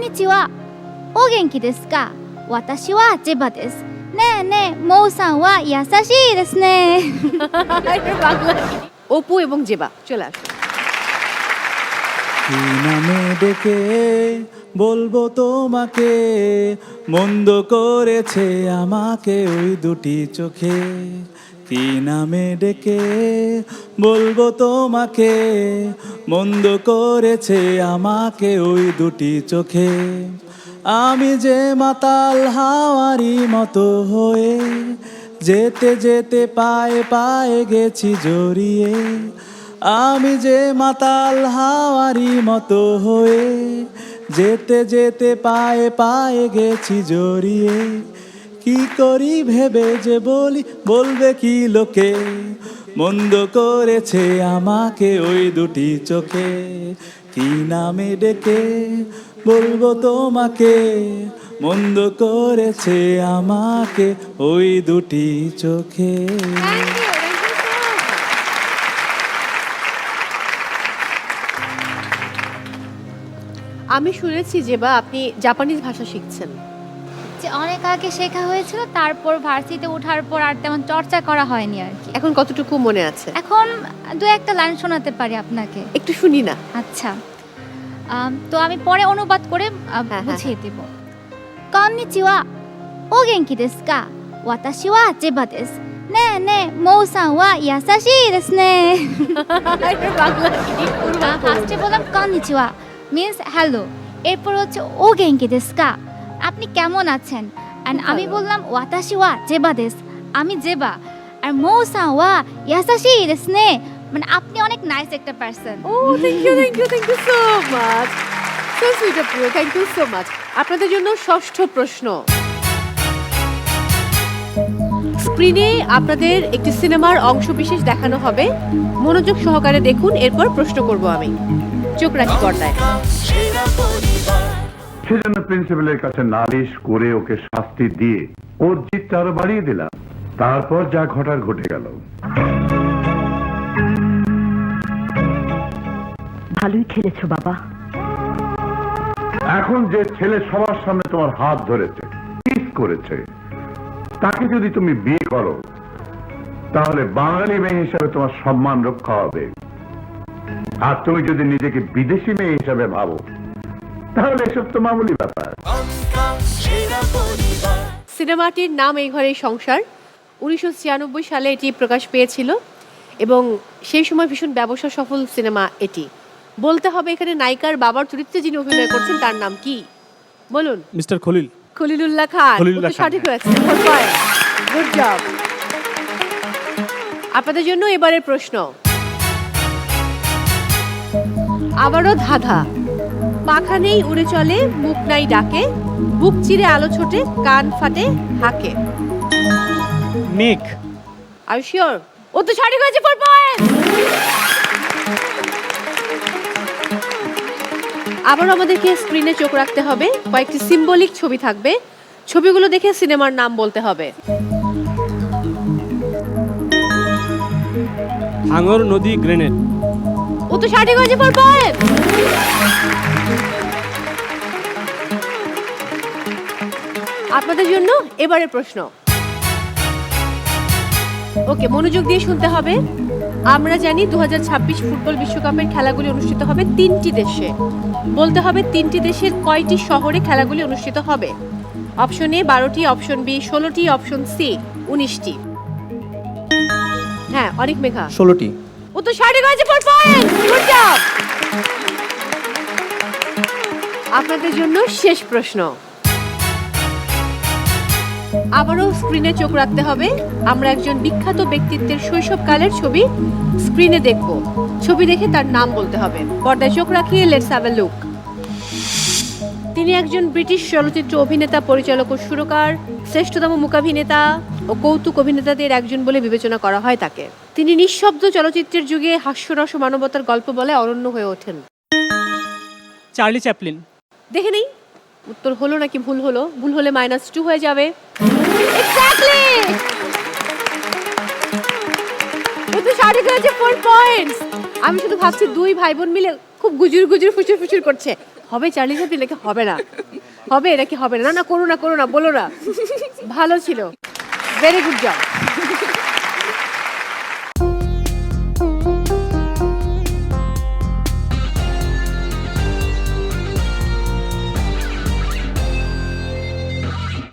んにちは。お元気ですか？私はジェバです。ねえねえ、মৌさんは優しいですね。 অপু এবং জেবা চলে আসো। কি নামে ডেকে বলবো তোমাকে, মন্দ করেছে আমাকে ওই দুটি চোখে। কি নামে ডেকে বলবো তোমাকে, মন্দ করেছে আমাকে ওই দুটি চোখে। আমি যে মাতাল হাওয়ারি মতো হয়ে যেতে যেতে পায়ে পায়ে গেছি জড়িয়ে। আমি যে মাতাল হাওয়ারি মতো হয়ে যেতে যেতে পায়ে পায়ে গেছি জড়িয়ে। কি করি ভেবে যে বলি, বলবে কি লোকে, মন্দ করেছে আমাকে ওই দুটি চোখে। কি নামে ডেকে বলবো তোমাকে, মন্দ করেছে আমাকে ওই দুটি চোখে। আমি শুনেছি জেবা আপনি জাপানিজ ভাষা শিখছেন। যে অনেক আগে শেখা হয়েছিল, তারপর ভার্সিটিতে ওঠার পর আর তেমন চর্চা করা হয়নি আর কি। এখন কতটুকু মনে আছে? এখন দু একটা লাইন শোনাতে পারি আপনাকে। একটু শুনি না। আচ্ছা, তো আমি পরে অনুবাদ করে বুঝিয়ে দেব। こんにちは。お元気ですか？私はジェバです。ねえねえ、মৌさんは優しいですね。 ফার্স্টে বললাম こんにちはমিন্স হ্যালো, এরপর হচ্ছে ও গেঙ্কি দেস কা, আপনি কেমন আছেন। অ্যান্ড আমি বললাম ওয়াতাশি ওয়া জেবা দেস, আমি জেবা। আর মৌ সান ওয়া ইয়াসাশি দেস নে, মানে আপনি অনেক নাইস একটা পারসন। ও thank you so much, so sweet of you, thank you so much. আপনাদের জন্য ষষ্ঠ প্রশ্ন। স্ক্রিনে আপনাদের একটি সিনেমার অংশবিশেষ দেখানো হবে, মনোযোগ সহকারে দেখুন, এরপর প্রশ্ন করব আমি। চোখ রাখি পর্দায়। সেজন্য প্রিন্সিপালের কাছে নালিশ করে ওকে শাস্তি দিয়ে ওর জিতটা আরো বাড়িয়ে দিলাম। তারপর যা ঘটার ঘটে গেল। ভালোই খেলেছো বাবা। এখন যে ছেলে সবার সামনে তোমার হাত ধরেছে, কিস করেছে, তাকে যদি তুমি বিয়ে করো তাহলে বাঙালি মেয়ে হিসাবে তোমার সম্মান রক্ষা হবে। আর তুমি যদি নিজেকে বিদেশি মেয়ে হিসাবে ভাবো তাহলে এসব তো মামুলি ব্যাপার। সিনেমাটির নাম এই ঘরের সংসার। 1996 সালে এটি প্রকাশ পেয়েছিল এবং সেই সময় ভীষণ ব্যবসা সফল সিনেমা এটি। বলতে হবে এখানে নায়িকার বাবার চরিত্রে যিনি অভিনয় করছেন তার নাম কি? বলুন। মিস্টার খলিল। খলিলুল্লাহ খান। সঠিক হয়েছে, গুড জব। আপনাদের জন্য এবারের প্রশ্ন। আবারও ধাঁধা। পাখা নেই উড়ে চলে, মুখ নাই ডাকে, বুক চিরে আলো ছোটে, কান ফাটে হাঁকে। মেঘ। Are you sure? ও তো সঠিক হয়েছে, 4 পয়েন্ট। আবারও আমাদেরকে স্ক্রিনে চোখ রাখতে হবে, কয়েকটি সিম্বলিক ছবি থাকবে, ছবিগুলো দেখে সিনেমার নাম বলতে হবে। হাঙর নদী গ্রেনেড। ও তো সঠিক হয়েছে, 4 পয়েন্ট। আপনাদের জন্য এবারের প্রশ্ন। ওকে, মনোযোগ দিয়ে শুনতে হবে। আমরা জানি 2026 ফুটবল বিশ্বকাপের খেলাগুলি অনুষ্ঠিত হবে 3টি দেশে। বলতে হবে 3টি দেশের কয়টি শহরে খেলাগুলি অনুষ্ঠিত হবে। অপশন এ 12টি, অপশন বি 16টি, অপশন সি 19টি। হ্যাঁ, অনেক মেঘা। 16টি। ও তো সঠিক হয়েছে, 4 পয়েন্ট। Good job. আপনাদের জন্য শেষ প্রশ্ন। আবারও স্ক্রিনে চোখ রাখতে হবে। আমরা একজন বিখ্যাত ব্যক্তিত্বের শৈশবকালের ছবি স্ক্রিনে দেখব, ছবি দেখে তার নাম বলতে হবে। পর্দায় চোখ রাখিয়ে লেটস হ্যাভ এ লুক। তিনি একজন ব্রিটিশ চলচ্চিত্র অভিনেতা, পরিচালক ও সুরকার, শ্রেষ্ঠতম মূকাভিনেতা ও কৌতুক অভিনেতাদের একজন বলে বিবেচনা করা হয় তাকে। তিনি নিঃশব্দ চলচ্চিত্রের যুগে হাস্যরস ও মানবতার গল্প বলে অনন্য হয়ে ওঠেন। Charlie Chaplin. দেখে নেই উত্তর হলো নাকি ভুল হলো। ভুল হলে -2 হয়ে যাবে। এক্স্যাক্টলি, তো সঠিক হয়েছে, 4 পয়েন্টস। আমি শুধু ভাবছি দুই ভাই বোন মিলে খুব গুজুর গুজুর ফুসুর ফুসুর করছে। হবে চার্লি চ্যাপলিন নাকি হবে না? হবে নাকি হবে না? না না, করো না, বলো না। ভালো ছিল, ভেরি গুড জব।